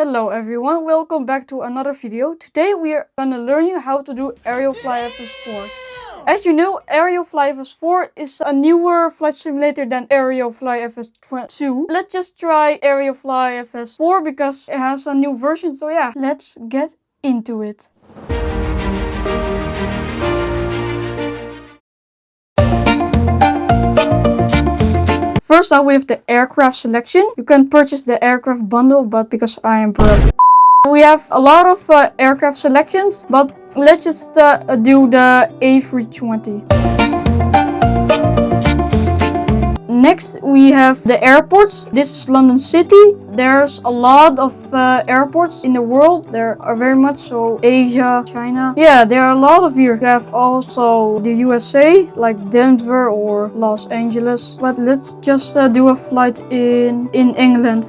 Hello everyone, welcome back to another video. Today we are gonna learn you how to do Aerofly FS4. As you know, Aerofly FS4 is a newer flight simulator than Aerofly FS2. Let's just try Aerofly FS4 because it has a new version, so yeah, let's get into it. First up, we have the aircraft selection. You can purchase the aircraft bundle, but because I am broke, we have a lot of aircraft selections, but let's just do the A320. Next, we have the airports. This is London City. There's a lot of airports in the world. There are very much so Asia, China. Yeah, there are a lot of here. You have also the USA, like Denver or Los Angeles. But let's just do a flight in England.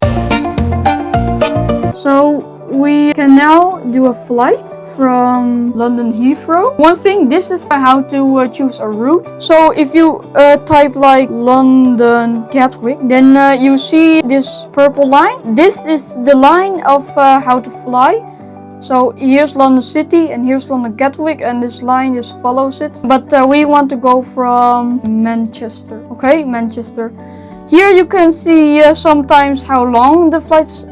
So we can now do a flight from London Heathrow. One thing, this is how to choose a route. So if you type like London Gatwick, then you see this purple line. This is the line of how to fly. So here's London City and here's London Gatwick, and this line just follows it. But we want to go from Manchester. Okay, Manchester. Here you can see sometimes how long the flights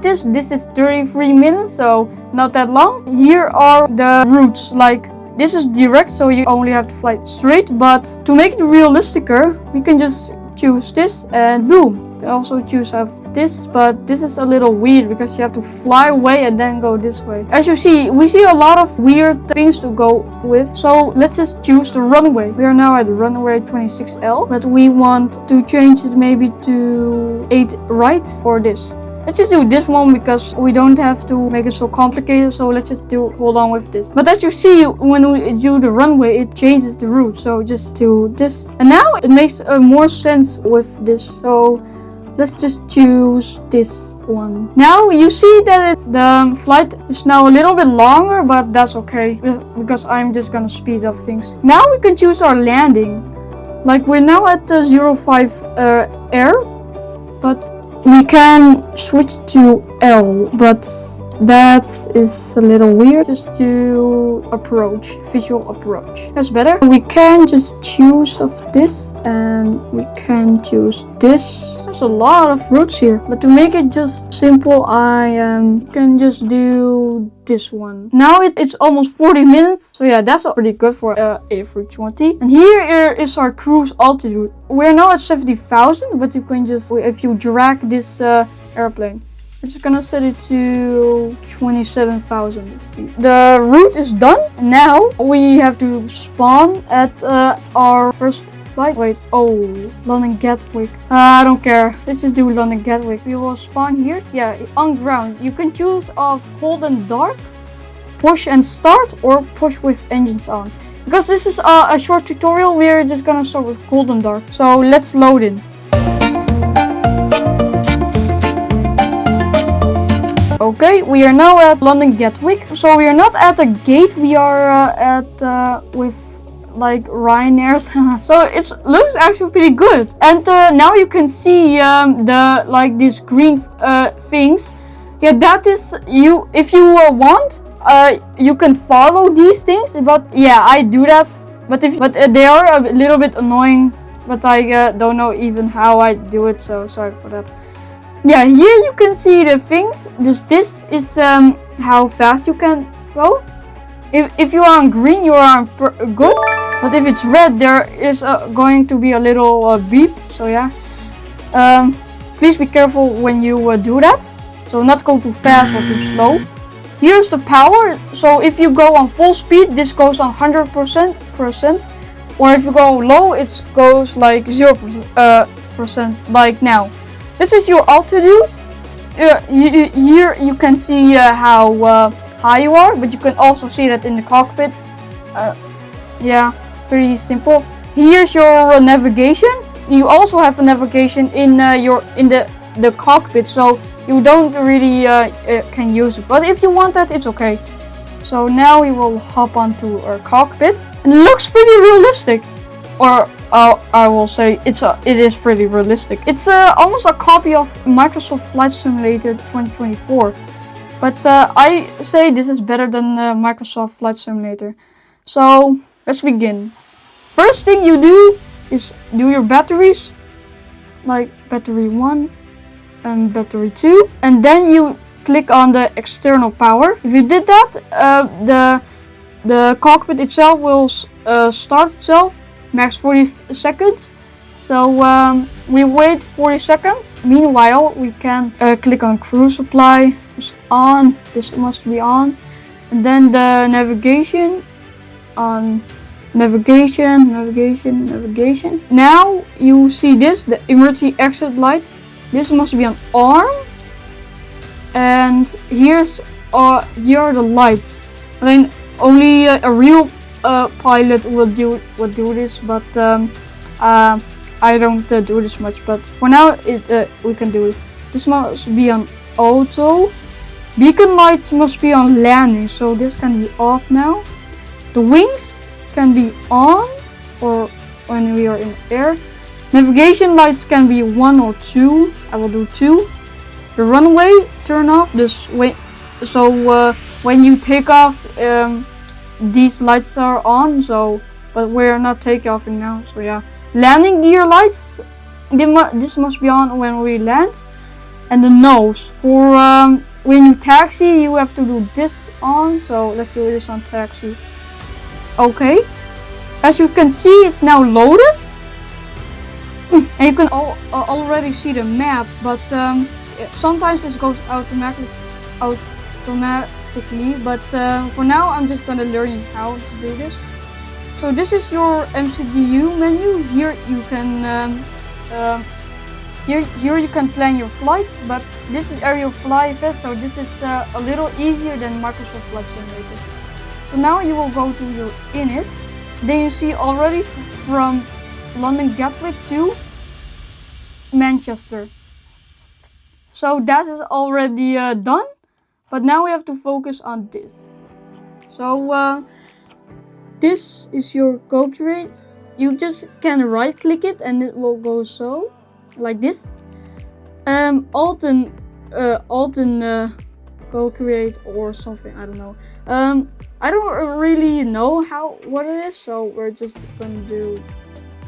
is. This is 33 minutes, so not that long. Here are the routes. Like this is direct, so you only have to fly straight, but to make it realisticer, we can just choose this and boom. You can also choose this, but this is a little weird because you have to fly away and then go this way. As you see, we see a lot of weird things to go with, so let's just choose the runway. We are now at runway 26L, but we want to change it maybe to 8 right or this. Let's just do this one because we don't have to make it so complicated, so let's just hold on with this. But as you see, when we do the runway, it changes the route, so just do this. And now it makes more sense with this, so let's just choose this one. Now you see that the flight is now a little bit longer, but that's okay because I'm just gonna speed up things. Now we can choose our landing. Like we're now at the 05 air, but we can switch to L, but that is a little weird. Just do approach, visual approach. That's better. We can just choose of this and we can choose this. There's a lot of routes here, but to make it just simple, I can just do this one. Now it's almost 40 minutes, so yeah, that's pretty good for A320. And here is our cruise altitude. We're now at 70,000, but you can just, if you drag this airplane, we're just gonna set it to 27,000 feet. The route is done. Now we have to spawn at our first flight. Wait, oh, London Gatwick. I don't care. Let's just do London Gatwick. We will spawn here. Yeah, on ground. You can choose of cold and dark, push and start, or push with engines on. Because this is a short tutorial, we're just gonna start with cold and dark. So let's load in. Okay, we are now at London Gatwick. So we are not at a gate, we are with like Ryanair's. So it looks actually pretty good. And now you can see the like these green things. Yeah, that is you. If you want, you can follow these things. But yeah, I do that. But they are a little bit annoying. But I don't know even how I do it. So sorry for that. Yeah, here you can see the things. This is how fast you can go. If you are on green, you are on good. But if it's red, there is going to be a little beep. So yeah, please be careful when you do that. So not go too fast or too slow. Here's the power. So if you go on full speed, this goes on 100%. Or if you go low, it goes like 0%, like now. This is your altitude. Here you can see how high you are, but you can also see that in the cockpit. Yeah, pretty simple. Here's your navigation. You also have a navigation in the cockpit, so you don't really can use it. But if you want that, it's okay. So now we will hop onto our cockpit, and it looks pretty realistic. Or I will say it is pretty realistic. It's almost a copy of Microsoft Flight Simulator 2024, but I say this is better than Microsoft Flight Simulator. So let's begin. First thing you do is do your batteries, like battery 1 and battery 2, and then you click on the external power. If you did that, the cockpit itself will start itself, max 40 seconds. So we wait 40 seconds. Meanwhile, we can click on cruise supply. It's on. This must be on, and then the navigation on. Navigation. Now you see this, the emergency exit light. This must be on arm, and here are the lights. I mean, only a real pilot will do this, but I don't do this much. But for now, we can do it. This must be on auto. Beacon lights must be on landing, so this can be off now. The wings can be on, or when we are in air. Navigation lights can be 1 or 2. I will do 2. The runway turn off. This way, so when you take off, these lights are on. So, but we're not taking off now. So yeah. Landing gear lights. This must be on when we land. And the nose for when you taxi, you have to do this on. So let's do this on taxi. Okay, as you can see, it's now loaded, and you can already see the map, but sometimes this goes automatically. But for now, I'm just gonna learn you how to do this. So this is your MCDU menu. Here you can here you can plan your flight, but this is Aerofly FS, so this is a little easier than Microsoft Flight Simulator. So now you will go to your init. Then you see already from London Gatwick to Manchester. So that is already done. But now we have to focus on this. So this is your co-create. You just can right click it and it will go so, like this. Alt and co-create or something, I don't know. I don't really know what it is, so we're just gonna do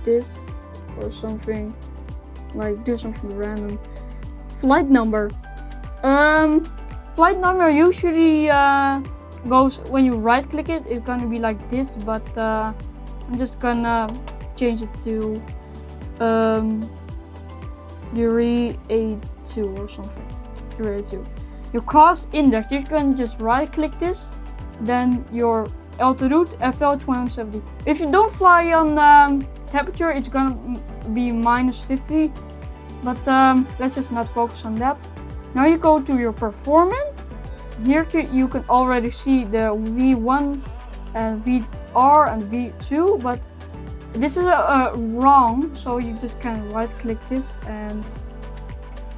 this or something, like do something random. Flight number. Flight number usually goes when you right click it. It's gonna be like this, but I'm just gonna change it to 382 or something. 382. Your cost index. You can just right click this. Then your altitude FL270. If you don't fly on temperature, it's gonna be -50. But let's just not focus on that. Now you go to your performance. Here you can already see the V1 and VR and V2, but this is wrong. So you just can right click this and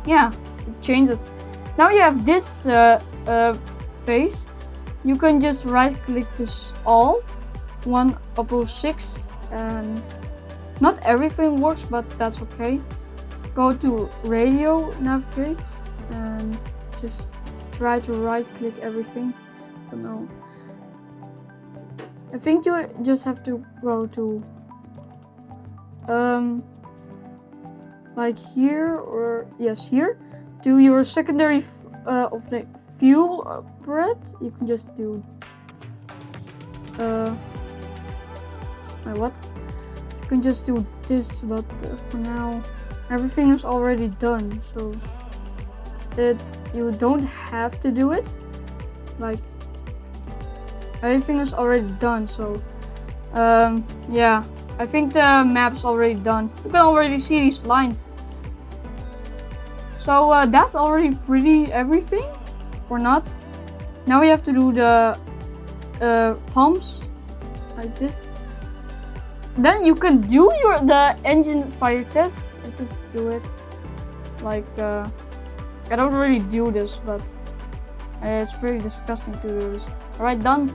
yeah, it changes. Now you have this face. You can just right click this all 106, and not everything works, but that's okay. Go to radio, navigate, and just try to right click everything. But no, I think you just have to go to like here, or yes, here, to your secondary of the fuel bread. You can just do what? You can just do this, but for now everything is already done, so you don't have to do it. Like everything is already done, so yeah, I think the map's already done. You can already see these lines. So that's already pretty everything, or not. Now we have to do the pumps like this. Then you can do the engine fire test. Let's just do it. Like I don't really do this, but it's pretty disgusting to do this. Alright, done.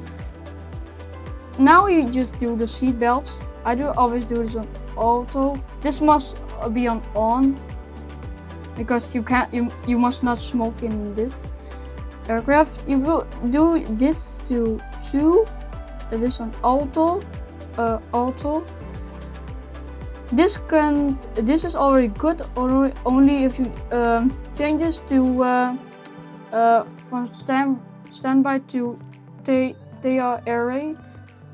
now you just do the seat belts. I always do this on auto. This must be on because you must not smoke in this aircraft. You will do this to 2. This on auto. This is already good. Only if you change this to from standby to array.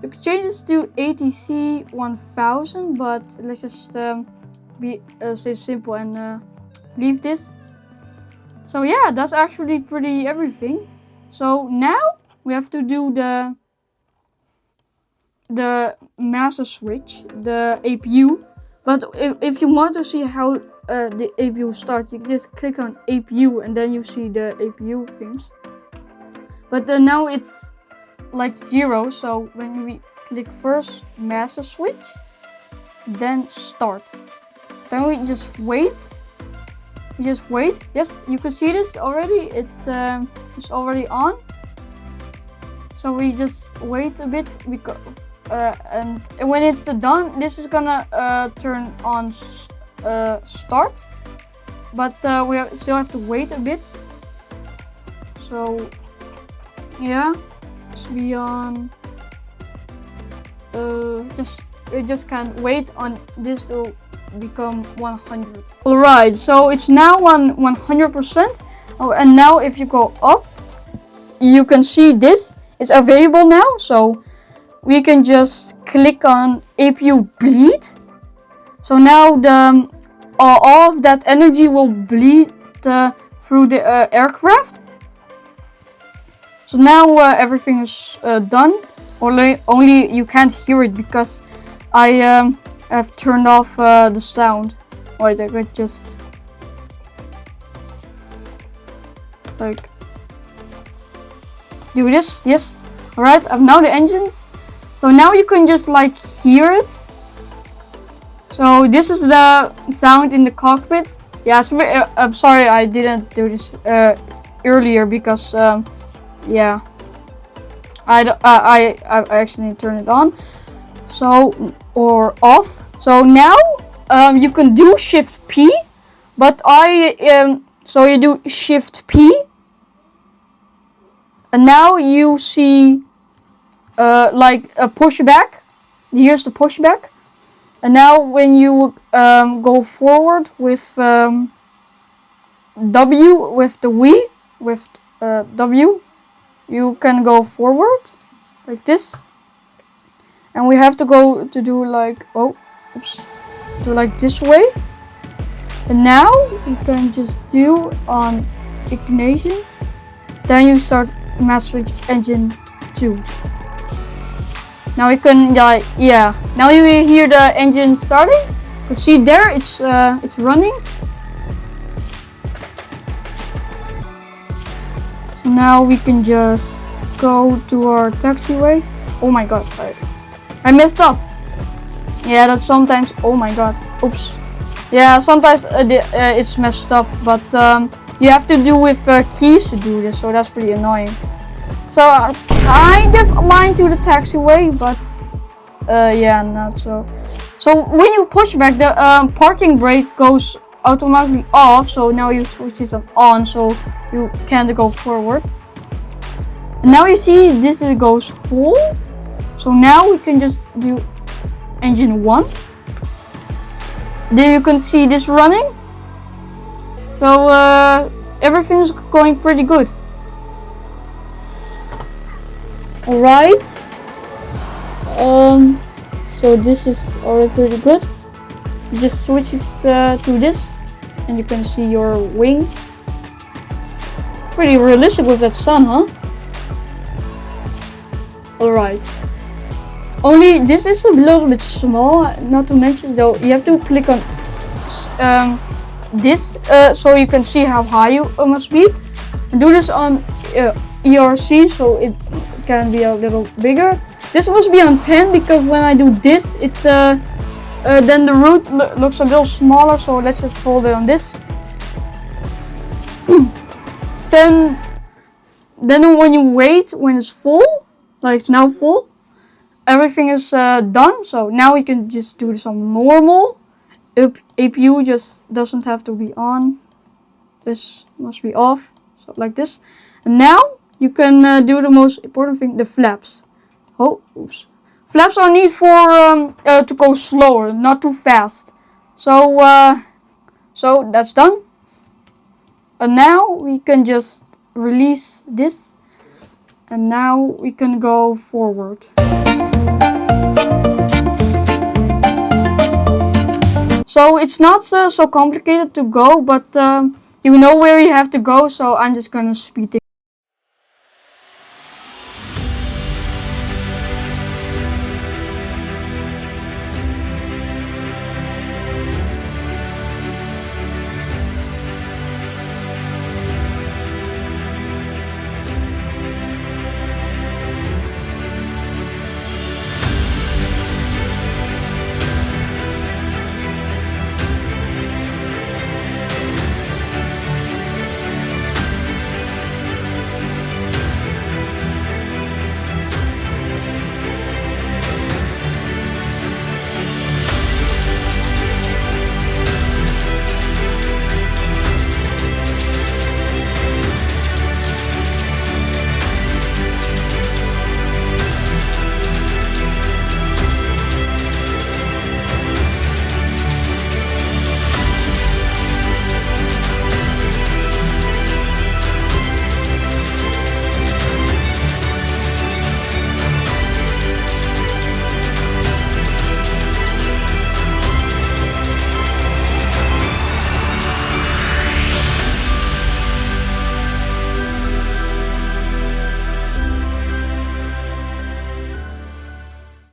You can change this to ATC 1000, but let's just stay simple and leave this. So yeah, that's actually pretty everything. So now we have to do the master switch, the APU. But if you want to see how the APU starts, you just click on APU and then you see the APU things. But now it's like 0, so when we click first master switch, then start. Then we just wait. Yes, you can see this already. It's already on. So we just wait a bit because and when it's done, this is gonna turn on start. But we still have to wait a bit. So yeah, it's be on. Just can't wait on this to become 100. Alright, so it's now on 100%. Oh, and now if you go up, you can see this is available now. So we can just click on APU bleed. So now all of that energy will bleed through the aircraft. So now everything is done. Only you can't hear it because I have turned off the sound. Wait, I could just like do this. Yes. Alright, I've now the engines. So now you can just like hear it. So this is the sound in the cockpit. Yeah, so I'm sorry I didn't do this earlier because yeah, I actually turned it on. So or off. So now you can do Shift P, but so you do Shift P, and now you see like a pushback. Here's the pushback, and now when you go forward with W with the W, you can go forward like this. And we have to go to do like, do like this way. And now you can just do on ignition. Then you start master switch engine 2. Now you can like, yeah. Now you hear the engine starting. You can see there it's running. So now we can just go to our taxiway. Oh my god, I messed up. Yeah, that's sometimes. Oh my god. Oops. Yeah, sometimes it's messed up, but you have to do with keys to do this, so that's pretty annoying. So I'm kind of aligned to the taxiway, but yeah, not so. So when you push back, the parking brake goes automatically off. So now you switch it on, so you can't go forward. And now you see this goes full. So now we can just do engine 1. There you can see this running. So everything's going pretty good. Alright. So this is already pretty good. You just switch it to this and you can see your wing. Pretty realistic with that sun, huh? Alright. Only this is a little bit small, not to mention though, you have to click on this so you can see how high you must be. Do this on ERC so it can be a little bigger. This must be on 10 because when I do this, it then the root looks a little smaller, so let's just hold it on this. Then when you wait, when it's full, like it's now full, everything is done. So now we can just do this on normal. APU just doesn't have to be on. This must be off. So like this. And now you can do the most important thing, the flaps. Oh, oops. Flaps are needed for to go slower, not too fast. So so that's done. And now we can just release this. And now we can go forward. So it's not so complicated to go, but you know where you have to go, so I'm just gonna speed it.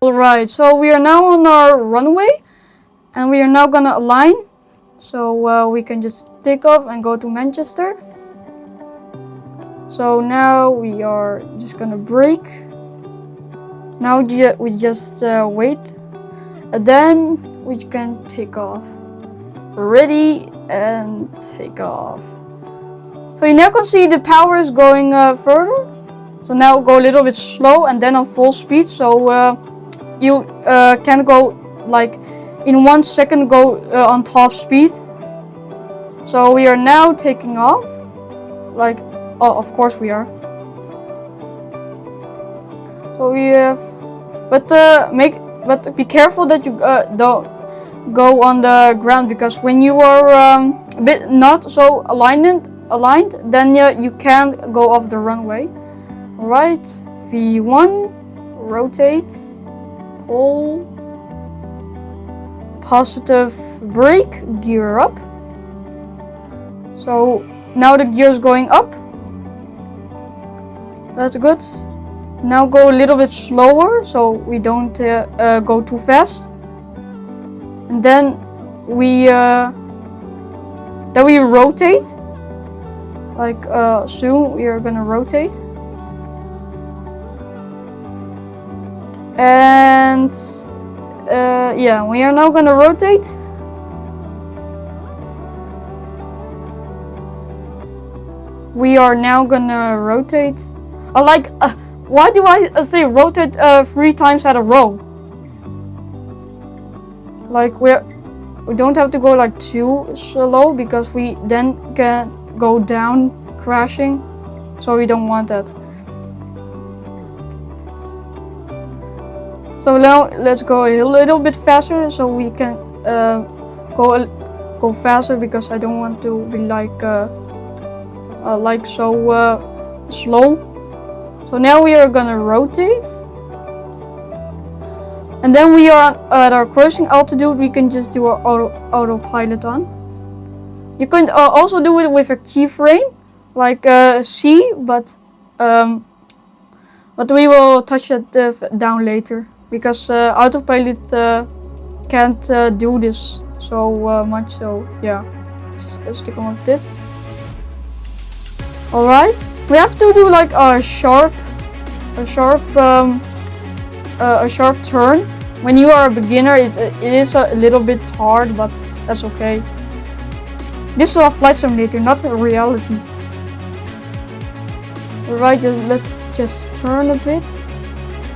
Alright, so we are now on our runway and we are now gonna align. So we can just take off and go to Manchester. So now we are just gonna brake. Now we just wait. And then we can take off. Ready and take off. So you now can see the power is going further. So now go a little bit slow and then on full speed. So you can go like in 1 second go on top speed. So we are now taking off. Like, oh, of course we are. So we have, but be careful that you don't go on the ground, because when you are a bit not so aligned, then you can go off the runway. Alright, V1, rotate, pull, positive brake, gear up. So now the gear is going up. That's good. Now go a little bit slower so we don't go too fast. And then we rotate. Like soon we are gonna rotate. And yeah, we are now gonna rotate. We are now gonna rotate. Why do I say rotate 3 times at a row? Like we don't have to go like too slow, because we then can go down crashing. So we don't want that. So now let's go a little bit faster so we can go faster, because I don't want to be like so slow. So now we are gonna rotate. And then we are at our cruising altitude. We can just do our autopilot on. You can also do it with a keyframe, like C, but we will touch that down later, because autopilot can't do this so much. So yeah, let's stick on with this. All right, we have to do like a sharp turn. When you are a beginner, it is a little bit hard, but that's okay. This is a flight simulator, not a reality. Alright, let's just turn a bit,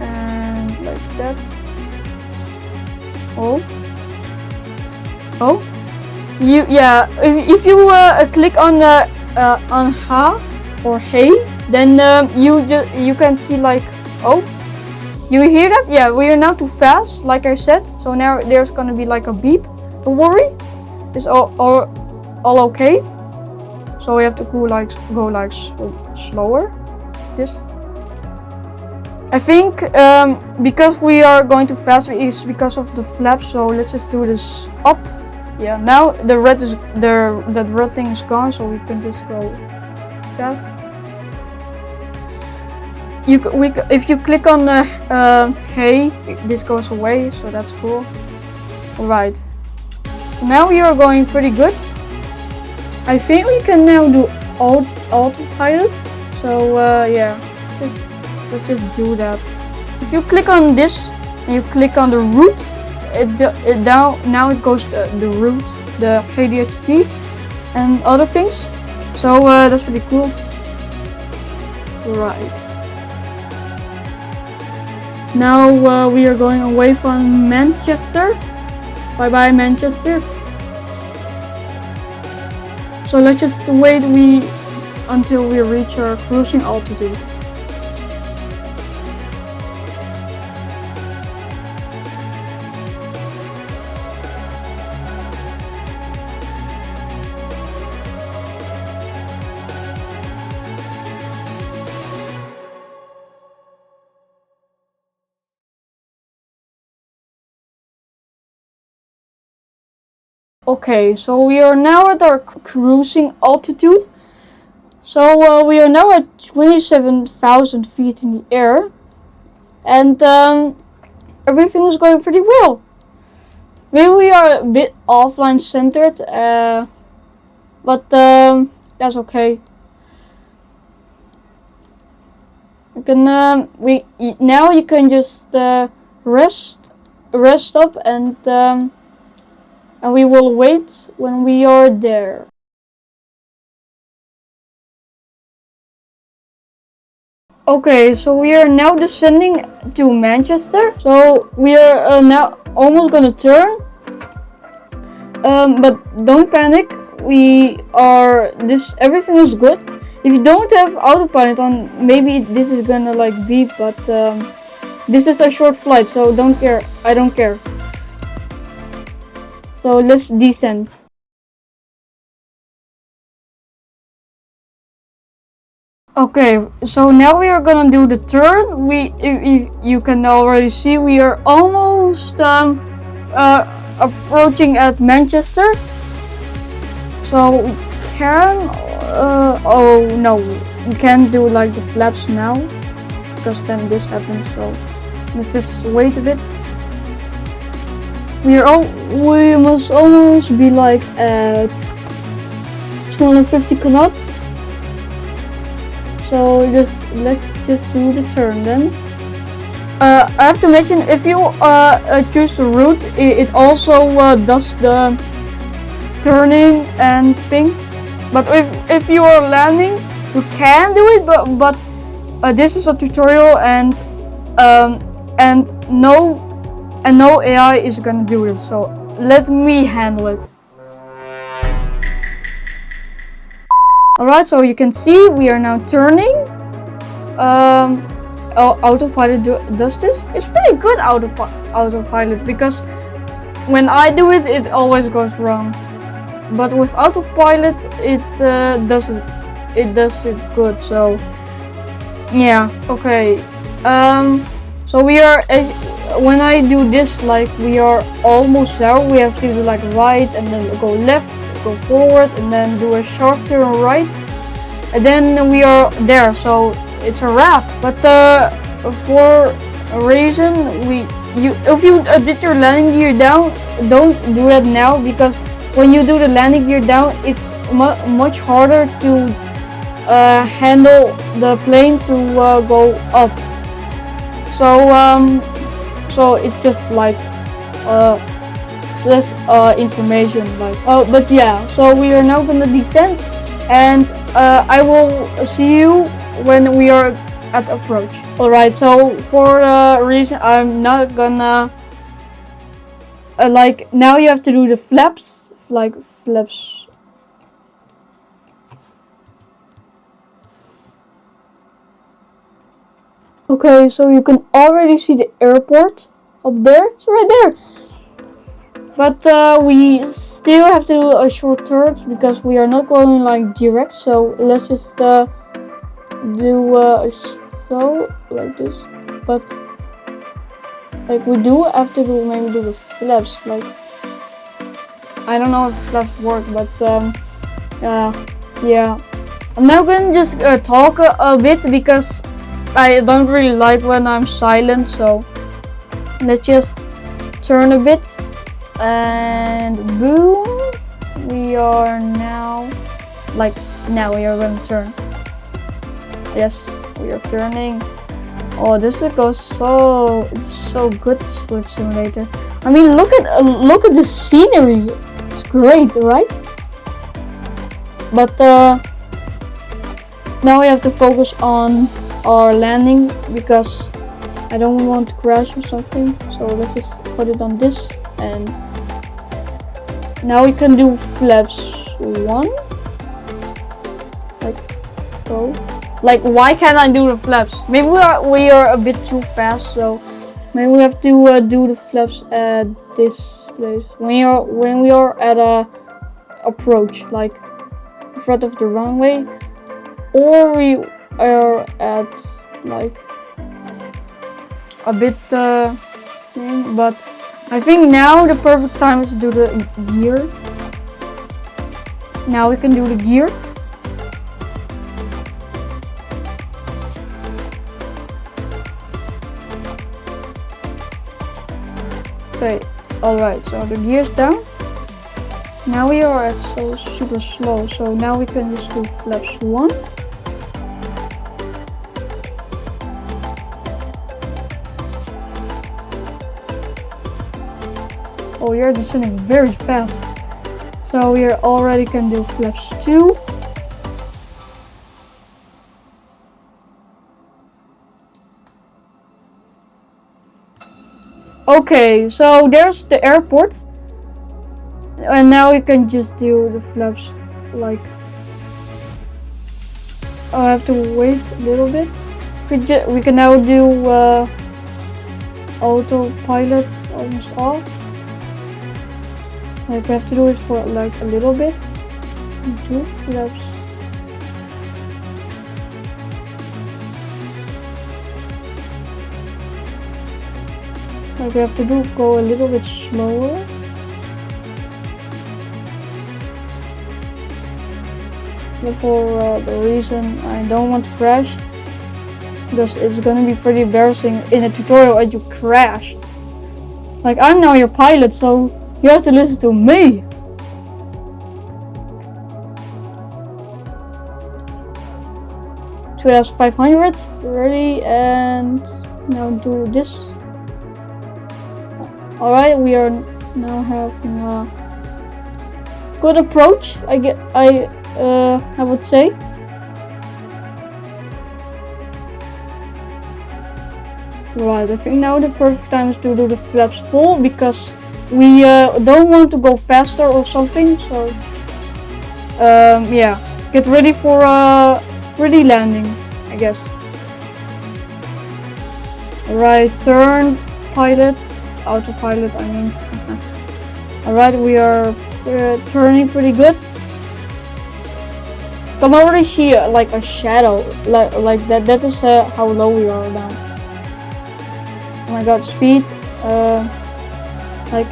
and like that. Oh. Oh. If you click on ha or hey, then you can see like, oh, you hear that? Yeah, we are now too fast, like I said. So now there's gonna be like a beep. Don't worry, it's all okay. So we have to go like slower. This. I think because we are going too fast is because of the flaps. So let's just do this up. Yeah, now the red thing is gone, so we can just go that. If you click on the hey, this goes away, so that's cool. Alright, now we are going pretty good. I think we can now do autopilot. So yeah, let's just do that. If you click on this and you click on the route, now it goes the route, the ADHD and other things. So that's pretty cool. Right. Now we are going away from Manchester. Bye bye Manchester. So let's just wait until we reach our cruising altitude. Okay, so we are now at our cruising altitude. So we are now at 27,000 feet in the air, and everything is going pretty well. Maybe we are a bit offline centered, but that's okay. You can now you can just rest up and we will wait when we are there. Okay, so we are now descending to Manchester. So we are now almost gonna turn. But don't panic. Everything is good. If you don't have autopilot on, maybe this is gonna like beep, but this is a short flight, so don't care. I don't care. So let's descend. Okay, so now we are gonna do the turn. If you can already see, we are almost approaching at Manchester. So we can, oh no, we can't do like the flaps now, because then this happens. So let's just wait a bit. We must almost be like at 250 knots. So let's just do the turn then. I have to mention, if you choose the route, it also does the turning and things. But if you are landing, you can do it. But this is a tutorial, and no AI is gonna do this, so let me handle it. Alright, so you can see we are now turning. Autopilot does this. It's pretty good autopilot, because when I do it, it always goes wrong. But with autopilot, it does it good. So yeah, okay. So we are, when I do this, like we are almost there. We have to do like right and then go left, go forward, and then do a sharp turn right, and then we are there. So it's a wrap. But for a reason, if you did your landing gear down, don't do that now, because when you do the landing gear down, it's much harder to handle the plane to go up. So it's just like less information, like but yeah. So we are now gonna descend, and I will see you when we are at approach. Alright, so for a reason I'm not gonna like now you have to do the flaps, like flaps. Okay, so you can already see the airport up there. It's right there. But we still have to do a short turn because we are not going like direct. So let's just do a slow like this. But like we do have to do maybe do the flaps. Like I don't know if flaps work, but yeah. I'm now gonna just talk a bit because I don't really like when I'm silent. So let's just turn a bit. And boom, we are now we are going to turn. Yes, we are turning. Oh, this goes so good, this flight simulator. I mean, look at the scenery. It's great, right? But now we have to focus on our landing because I don't want to crash or something. So let's just put it on this. And now we can do flaps 1. Like go. Like why can't I do the flaps? Maybe we are a bit too fast, so maybe we have to do the flaps at this place. When we are at a approach, like in front of the runway, or we are at like a bit thing, but I think now the perfect time is to do the gear. Now we can do the gear. Okay, alright, so the gear's down. Now we are at so super slow, so now we can just do flaps 1. Oh, you're descending very fast. So we already can do flaps 2. Okay, so there's the airport. And now we can just do the flaps like... Oh, I have to wait a little bit. We can now do autopilot almost off. Like we have to do it for like a little bit. 2 flaps. Like we have to go a little bit slower. But for the reason I don't want to crash, because it's gonna be pretty embarrassing in a tutorial and you crash. Like I'm now your pilot, so you have to listen to me. So that's 500. Ready, and now do this. Alright, we are now having a good approach. I would say. Right, I think now the perfect time is to do the flaps full because we don't want to go faster or something. So yeah, get ready for a pretty landing, I guess. Right, turn, pilot, autopilot, I mean. Alright, we are turning pretty good. Can already see like a shadow, like that. That is how low we are now. Oh my god, speed. Like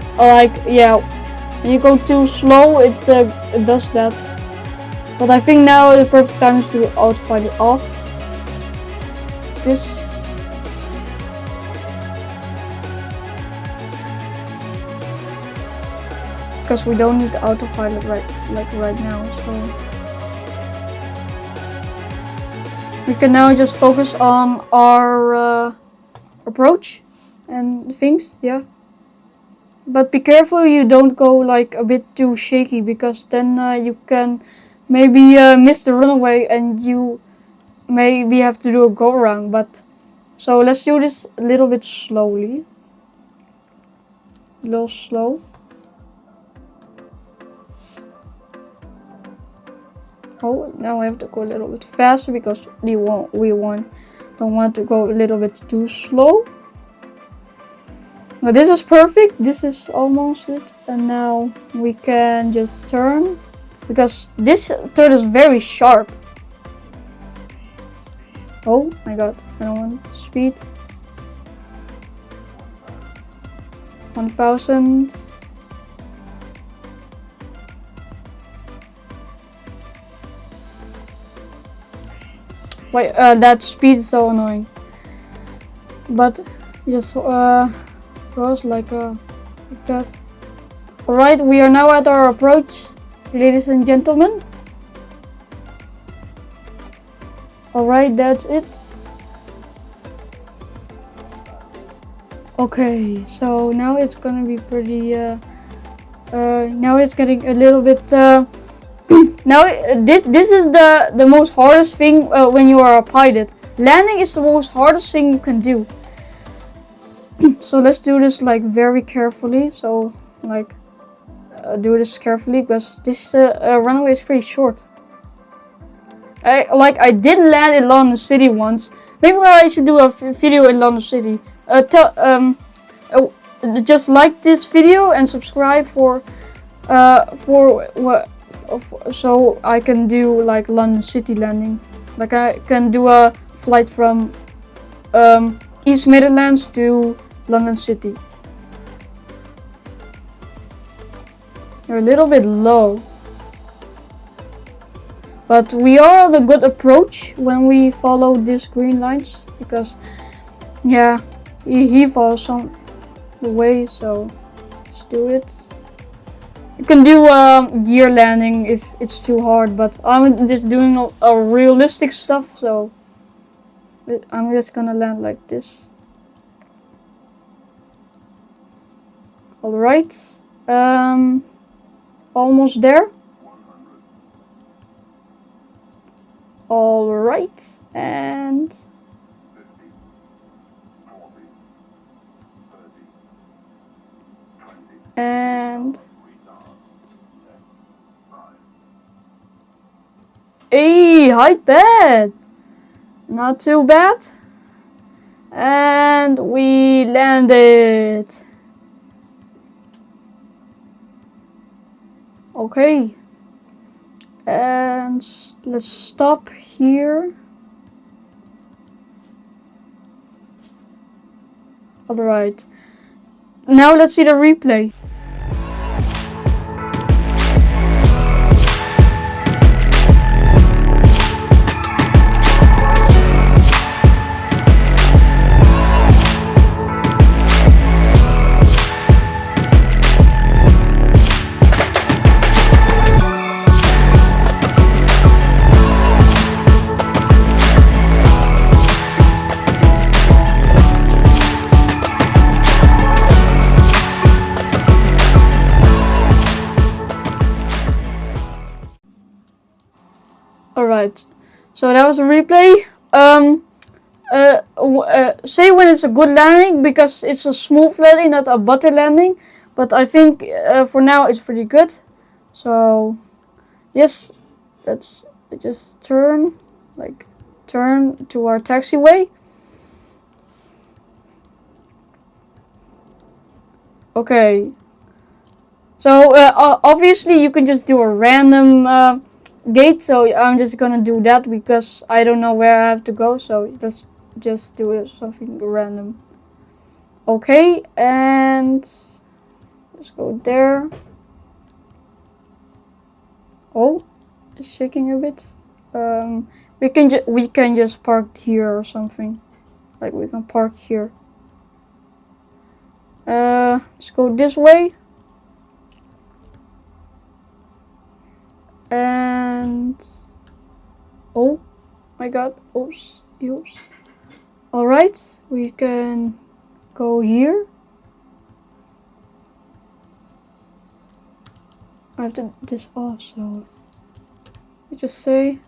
yeah. When you go too slow, it does that. But I think now the perfect time is to autopilot off. This. Because we don't need the autopilot right now, so. We can now just focus on our approach and things, yeah. But be careful you don't go like a bit too shaky, because then you can maybe miss the runway and you maybe have to do a go around, but so let's do this a little bit slowly. A little slow. Oh, now we have to go a little bit faster because don't want to go a little bit too slow. Now this is perfect. This is almost it, and now we can just turn because this turn is very sharp. Oh my god, I don't want speed. 1000. Wait, that speed is so annoying. But just goes like that. Alright, we are now at our approach, ladies and gentlemen. Alright, that's it. Okay, so now it's gonna be pretty now it's getting a little bit now this is the most hardest thing when you are a pilot. Landing is the most hardest thing you can do. So let's do this like very carefully. So like do this carefully because this runway is pretty short. I did land in London City once. Maybe I should do a video in London City. Just like this video and subscribe for so I can do like London City landing. Like I can do a flight from East Midlands to London City. You're a little bit low. But we are on a good approach when we follow these green lines because yeah, he follows on the way, so let's do it. You can do gear landing if it's too hard, but I'm just doing a realistic stuff, so I'm just gonna land like this. Alright, almost there. Alright, and hey, height bad, not too bad, and we landed. Okay, and let's stop here. Alright, now let's see the replay. Alright, so that was a replay. Say when it's a good landing because it's a smooth landing, not a butter landing. But I think for now it's pretty good. So yes, let's just turn to our taxiway. Okay. So obviously you can just do a random gate, so I'm just gonna do that because I don't know where I have to go, so let's just do something random. Okay, and let's go there. Oh, it's shaking a bit. We can just park here or something. Like we can park here. Let's go this way. And oh my god, oops. Alright, we can go here. I have to this off, so I just say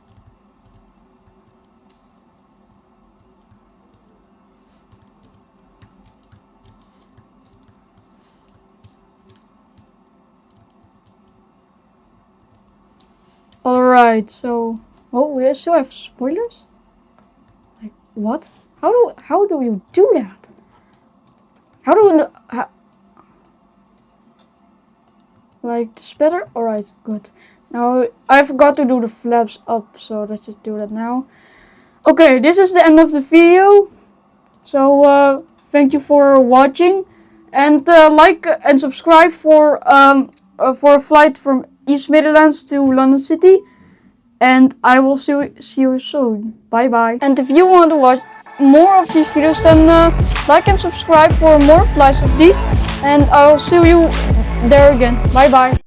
Alright, so we still have spoilers? Like what? How do you do that? How do you like this better? Alright, good. Now I forgot to do the flaps up, so let's just do that now. Okay, this is the end of the video. So thank you for watching, and like and subscribe for a flight from East Midlands to London City. And I will see you soon. Bye bye. And if you want to watch more of these videos, then like and subscribe for more flights of these. And I will see you there again. Bye bye.